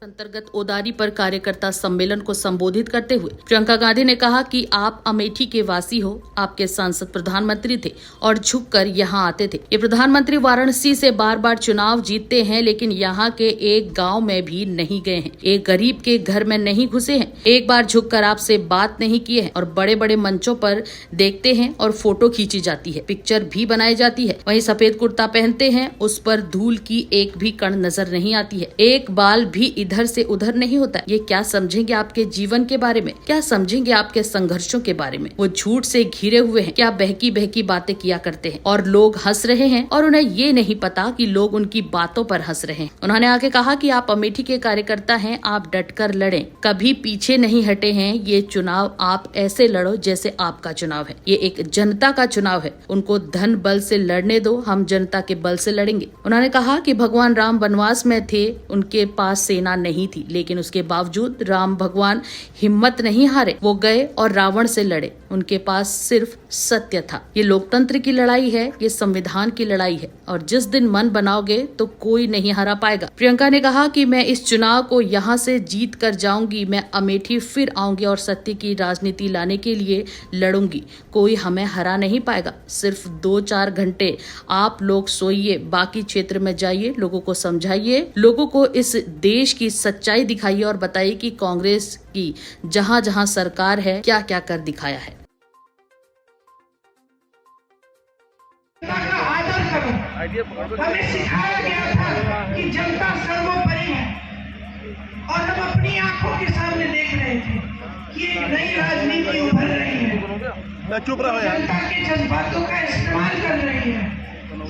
अंतर्गत ओदारी पर कार्यकर्ता सम्मेलन को संबोधित करते हुए प्रियंका गांधी ने कहा कि आप अमेठी के वासी हो, आपके सांसद प्रधानमंत्री थे और झुककर यहां आते थे। ये प्रधानमंत्री वाराणसी से बार बार चुनाव जीतते हैं, लेकिन यहां के एक गांव में भी नहीं गए हैं, एक गरीब के घर में नहीं घुसे हैं, एक बार झुककर आपसे बात नहीं किए हैं और बड़े बड़े मंचों पर देखते हैं और फोटो खींची जाती है, पिक्चर भी बनाई जाती है। वहीं सफेद कुर्ता पहनते हैं, उस पर धूल की एक भी कण नजर नहीं आती है, एक बाल भी इधर से उधर नहीं होता। ये क्या समझेंगे आपके जीवन के बारे में, क्या समझेंगे आपके संघर्षों के बारे में। वो झूठ से घिरे हुए हैं, क्या बहकी बहकी बातें किया करते हैं और लोग हंस रहे हैं और उन्हें ये नहीं पता कि लोग उनकी बातों पर हंस रहे हैं। उन्होंने आगे कहा कि आप अमेठी के कार्यकर्ता हैं, आप डटकर लड़ें, कभी पीछे नहीं हटे हैं। ये चुनाव आप ऐसे लड़ो जैसे आपका चुनाव है, ये एक जनता का चुनाव है। उनको धन बल से लड़ने दो, हम जनता के बल से लड़ेंगे। उन्होंने कहा कि भगवान राम वनवास में थे, उनके पास सेना नहीं थी, लेकिन उसके बावजूद राम भगवान हिम्मत नहीं हारे, वो गए और रावण से लड़े। उनके पास सिर्फ सत्य था। ये लोकतंत्र की लड़ाई है, ये संविधान की लड़ाई है और जिस दिन मन बनाओगे तो कोई नहीं हरा पाएगा। प्रियंका ने कहा कि मैं इस चुनाव को यहाँ से जीत कर जाऊंगी, मैं अमेठी फिर आऊंगी और सत्य की राजनीति लाने के लिए लड़ूंगी। कोई हमें हरा नहीं पाएगा। सिर्फ 2-4 घंटे आप लोग सोइए, बाकी क्षेत्र में जाइए, लोगों को समझाइए, लोगों को इस देश की सच्चाई दिखाइए और बताइए कि कांग्रेस की जहां जहां सरकार है क्या क्या कर दिखाया है। आदर करो। हमें सिखाया गया था कि जनता सर्वोपरि है और हम अपनी आंखों के सामने देख रहे थे कि एक नई राजनीति उभर रही है। चुप रहो यार। जनता के जज्बातों का इस्तेमाल कर रही है,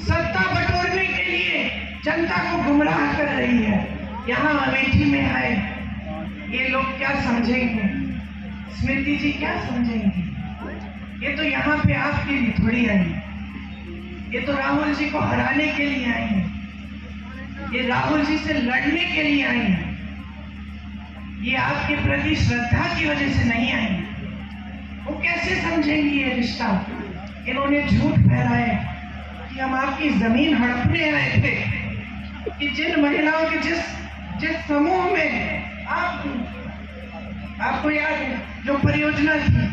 सत्ता बटोरने के लिए जनता को गुमराह कर रही है। यहाँ अमेठी में आए ये लोग क्या समझेंगे, स्मृति जी क्या समझेंगे? ये तो यहाँ पे आपके लिए थोड़ी आई, ये तो राहुल जी को हराने के लिए आई है, ये राहुल जी से लड़ने के लिए आई है, ये आपके प्रति श्रद्धा की वजह से नहीं आई है। वो कैसे समझेंगी ये रिश्ता? इन्होंने झूठ फैलाए कि हम आपकी जमीन हड़पने आए थे, कि जिन महिलाओं के जिस समूह में आपको याद है जो परियोजना थी,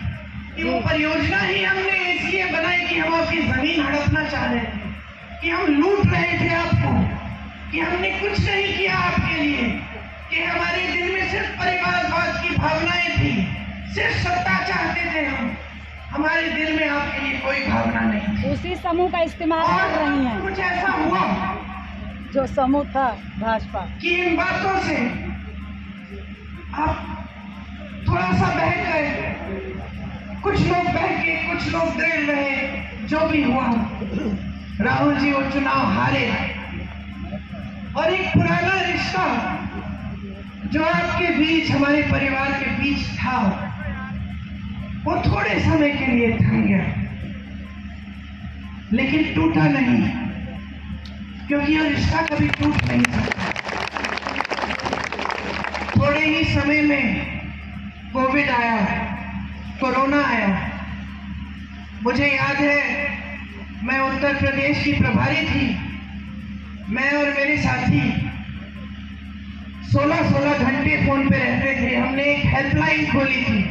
कि वो परियोजना ही हमने इसलिए बनाई कि हम आपकी जमीन हड़पना चाह रहे थे, कि हम लूट रहे थे आपको, कि हमने कुछ नहीं किया आपके लिए, कि हमारे दिल में सिर्फ परिवारवाद की भावनाएं थी, सिर्फ सत्ता चाहते थे हम, हमारे दिल में आपके लिए कोई भावना नहीं थी। उसी समूह का इस्तेमाल कर रही हैं। कुछ ऐसा हुआ जो समूह था भाजपा कि इन बातों से आप थोड़ा सा बहक गए, कुछ लोग बहके, कुछ लोग डर रहे। जो भी हुआ, राहुल जी वो चुनाव हारे और एक पुराना रिश्ता जो आपके बीच, हमारे परिवार के बीच था, वो थोड़े समय के लिए थम गया, लेकिन टूटा नहीं, क्योंकि ये रिश्ता कभी टूट नहीं सकता। थोड़े ही समय में कोविड आया, कोरोना आया। मुझे याद है, मैं उत्तर प्रदेश की प्रभारी थी, मैं और मेरे साथी 16-16 घंटे फोन पे रहते थे। हमने एक हेल्पलाइन खोली थी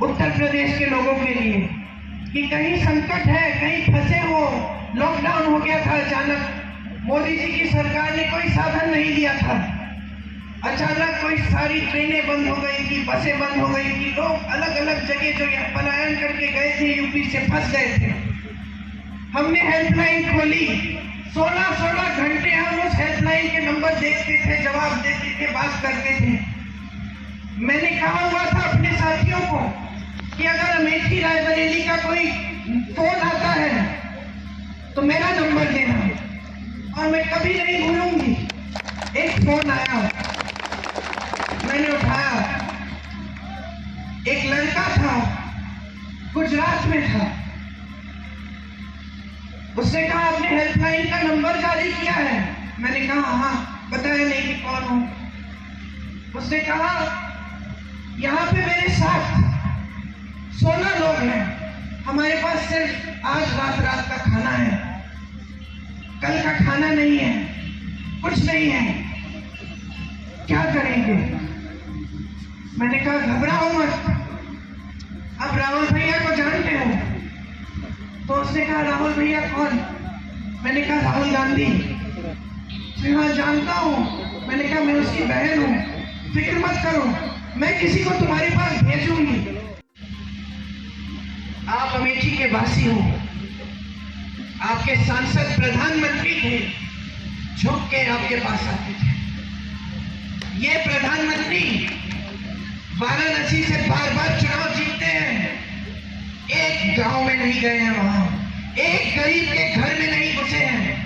उत्तर प्रदेश के लोगों के लिए कि कहीं संकट है, कहीं फंसे हो, लॉकडाउन हो गया था अचानक, मोदी जी की सरकार ने कोई साधन नहीं दिया था, अचानक कोई सारी ट्रेनें बंद हो गई थी, बसें बंद हो गई थी, लोग अलग अलग जगह जो यहाँ पलायन करके गए थे, यूपी से फंस गए थे। हमने हेल्पलाइन खोली, 16-16 घंटे हम उस हेल्पलाइन के नंबर देखते थे, जवाब देते थे, बात करते थे। मैंने कहा हुआ था अपने साथियों को कि अगर अमेठी रायबरेली का कोई फोन आता है तो मेरा नंबर देना, और मैं कभी नहीं भूलूंगी। एक फोन आया, मैंने उठाया, एक लड़का था, गुजरात में था, उसने कहा आपने हेल्पलाइन का नंबर जारी किया है? मैंने कहा हाँ, बताया नहीं कि कौन हो। उसने कहा यहाँ पे मेरे साथ 16 लोग हैं, हमारे पास सिर्फ आज रात का खाना है, कल का खाना नहीं है, कुछ नहीं है, क्या करें? के। मैंने कहा घबराओ मत, अब राहुल भैया को जानते हो? तो उसने कहा राहुल भैया कौन? मैंने कहा राहुल गांधी। हाँ जानता हूँ। मैंने कहा मैं उसकी बहन हूँ, फिक्र मत करो, मैं किसी को तुम्हारे पास भेजूंगी। आप अमेठी के वासी हो, आपके सांसद प्रधानमंत्री थे, झुक के आपके पास आते थे। ये प्रधानमंत्री वाराणसी से बार बार चुनाव जीतते हैं, एक गांव में नहीं गए हैं, वहां एक गरीब के घर में नहीं घुसे हैं,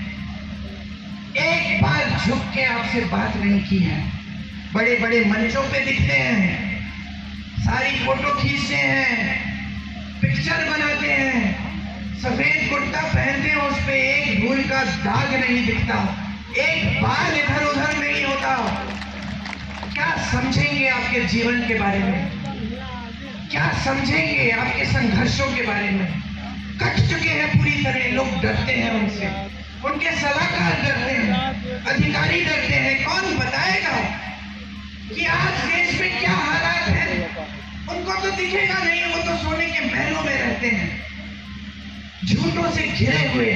एक बार झुक के आपसे बात नहीं की है। बड़े बड़े मंचों पे दिखते हैं, सारी फोटो खींचते हैं, पिक्चर बनाते हैं, सफेद कुर्ता पहनते हैं, उस पे एक धूल का दाग नहीं दिखता, एक बाल इधर उधर नहीं होता। क्या समझेंगे आपके जीवन के बारे में? क्या समझेंगे आपके संघर्षों के बारे में? कट चुके हैं पूरी तरह, लोग डरते हैं उनसे, उनके सलाहकार डरते हैं, अधिकारी डरते हैं। कौन बताएगा कि आज देश में क्या हालात है? उनको तो दिखेगा नहीं, वो तो सोने के महलों में रहते हैं, झूठों से घिरे हुए।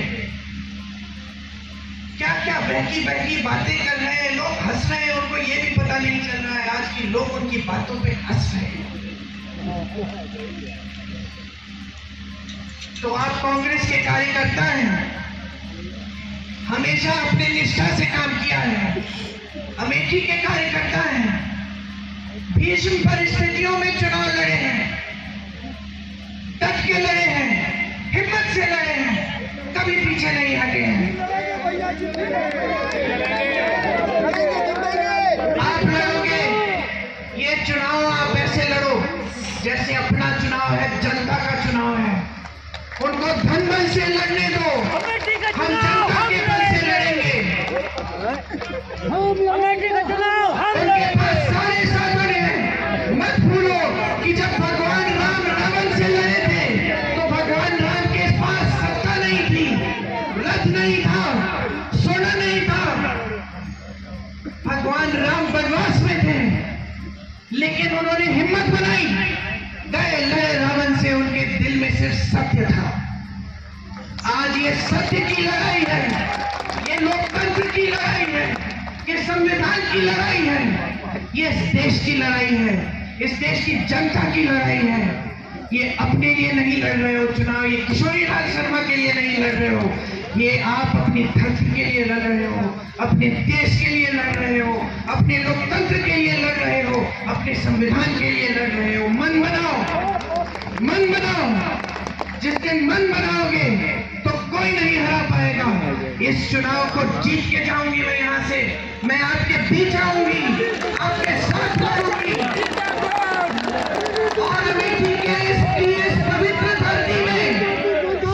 क्या क्या बहकी बहकी बातें कर रहे हैं, लोग हंस रहे हैं, उनको ये भी पता नहीं चल रहा है आज की लोग उनकी बातों पे हंस रहे हैं। तो आप कांग्रेस के कार्यकर्ता हैं, हमेशा अपने निष्ठा से काम किया है, अमेठी के कार्यकर्ता हैं, भीषण परिस्थितियों में चुनाव लड़े हैं, डट के लड़े हैं, हिम्मत से लड़े हैं, कभी पीछे नहीं हटे हैं। आप लड़ोगे ये चुनाव, आप ऐसे लड़ो जैसे अपना चुनाव है, जनता का चुनाव है। उनको धन बल से लड़ने दो, हम जनता के बल से लड़ेंगे। उनके पास सारे साधन हैं। मत भूलो कि जब भगवान राम रावण से लड़े थे तो भगवान राम के पास सत्ता नहीं थी, रथ नहीं था, सोना नहीं था। भगवान राम वनवास में थे, लेकिन उन्होंने हिम्मत बनाई, गए लड़े रावण से, उनके दिल में सिर्फ सत्य था। आज ये सत्य की लड़ाई है, ये लोकतंत्र की लड़ाई है, ये संविधान की लड़ाई है, ये इस देश की लड़ाई है, इस देश की जनता की लड़ाई है। ये अपने लिए नहीं लड़ रहे हो चुनाव, ये किशोरी लाल शर्मा के लिए नहीं लड़ रहे हो, ये आप अपनी धरती के लिए लड़ रहे हो, अपने देश के लिए लड़ रहे हो, अपने लोकतंत्र के लिए लड़ रहे हो, अपने संविधान के लिए लड़ रहे हो। मन बनाओ, मन बनाओ। जिस दिन मन बनाओगे तो कोई नहीं हरा पाएगा। इस चुनाव को जीत के जाऊंगी मैं, यहाँ से मैं आपके बीच आऊंगी, आपके साथ लड़ूंगी, और अमेठी के इस पवित्र धरती में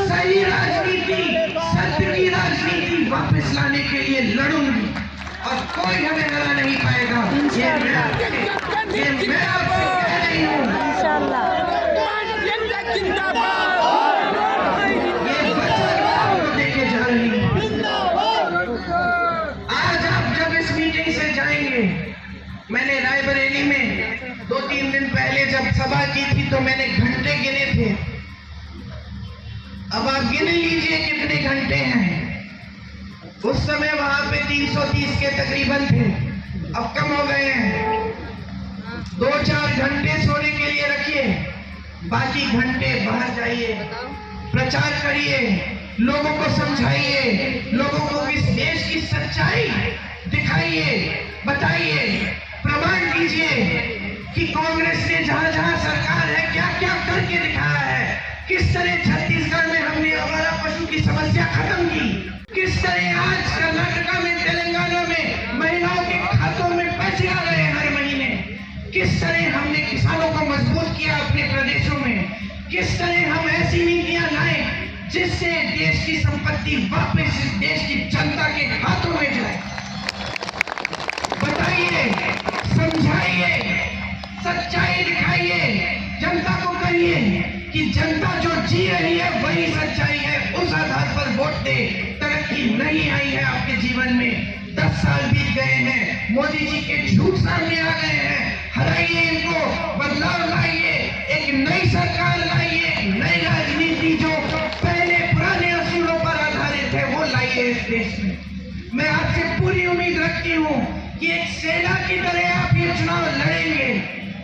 सही राजनीति, सत्य की राजनीति वापस लाने के लिए लड़ूंगी, और कोई हमें हरा नहीं पाएगा। ये मैं आपसे कह रही हूँ। ये वचन आपको देके जा रही हूँ। आज आप जब इस मीटिंग से जाएंगे, मैंने रायबरेली में 2-3 दिन पहले जब सभा की थी तो मैंने घंटे गिने थे। अब आप गिन लीजिए कितने घंटे हैं। उस समय वहां पे 330 के तकरीबन थे, अब कम हो गए हैं। 2-4 घंटे सोने के लिए रखिए, बाकी घंटे बाहर जाइए, प्रचार करिए, लोगों को समझाइए, लोगों को इस देश की सच्चाई दिखाइए, बताइए, प्रमाण दीजिए कि कांग्रेस ने जहां जहां सरकार है क्या क्या करके दिखाया है। किस तरह छत्तीसगढ़ में हमने आवारा पशु की समस्या खत्म की, किस तरह आज कर्नाटका में, तेलंगाना में महिलाओं के खातों में पैसे आ रहे हैं हर महीने, किस तरह हमने किसानों को मजबूत किया अपने प्रदेशों में, किस तरह हम ऐसी नीतियां लाए जिससे देश की संपत्ति वापस इस देश की जनता के हाथों में जाए। बताइए, समझाइए, सच्चाई दिखाइए, जनता को कहिए कि जनता जो जी रही है वही सच्चाई है, उस आधार पर वोट दे। तरक्की नहीं आई है आपके जीवन में, 10 साल बीत गए हैं, मोदी जी के झूठ सामने आ गए हैं। हराइए इनको, बदलाव लाइए, एक नई सरकार लाइए, एक नई राजनीति जो पहले पुराने असूलों पर आधारित है वो लाइए इस देश में। मैं आपसे पूरी उम्मीद रखती हूँ कि एक सेना की तरह आप ये चुनाव लड़ेंगे,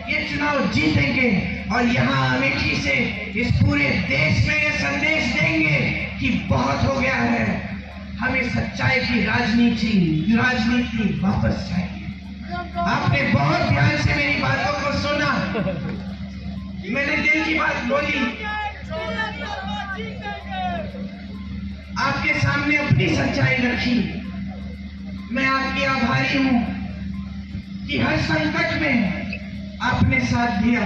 ये चुनाव जीतेंगे और यहाँ अमेठी से इस पूरे देश में ये संदेश देंगे कि बहुत हो गया है, हमें सच्चाई की राजनीति वापस चाहिए। आपने बहुत ध्यान से मेरी बातों को सुना, मैंने दिल की बात बोली, आपके सामने अपनी सच्चाई रखी। मैं आपकी आभारी हूं कि हर संकट में आपने साथ दिया।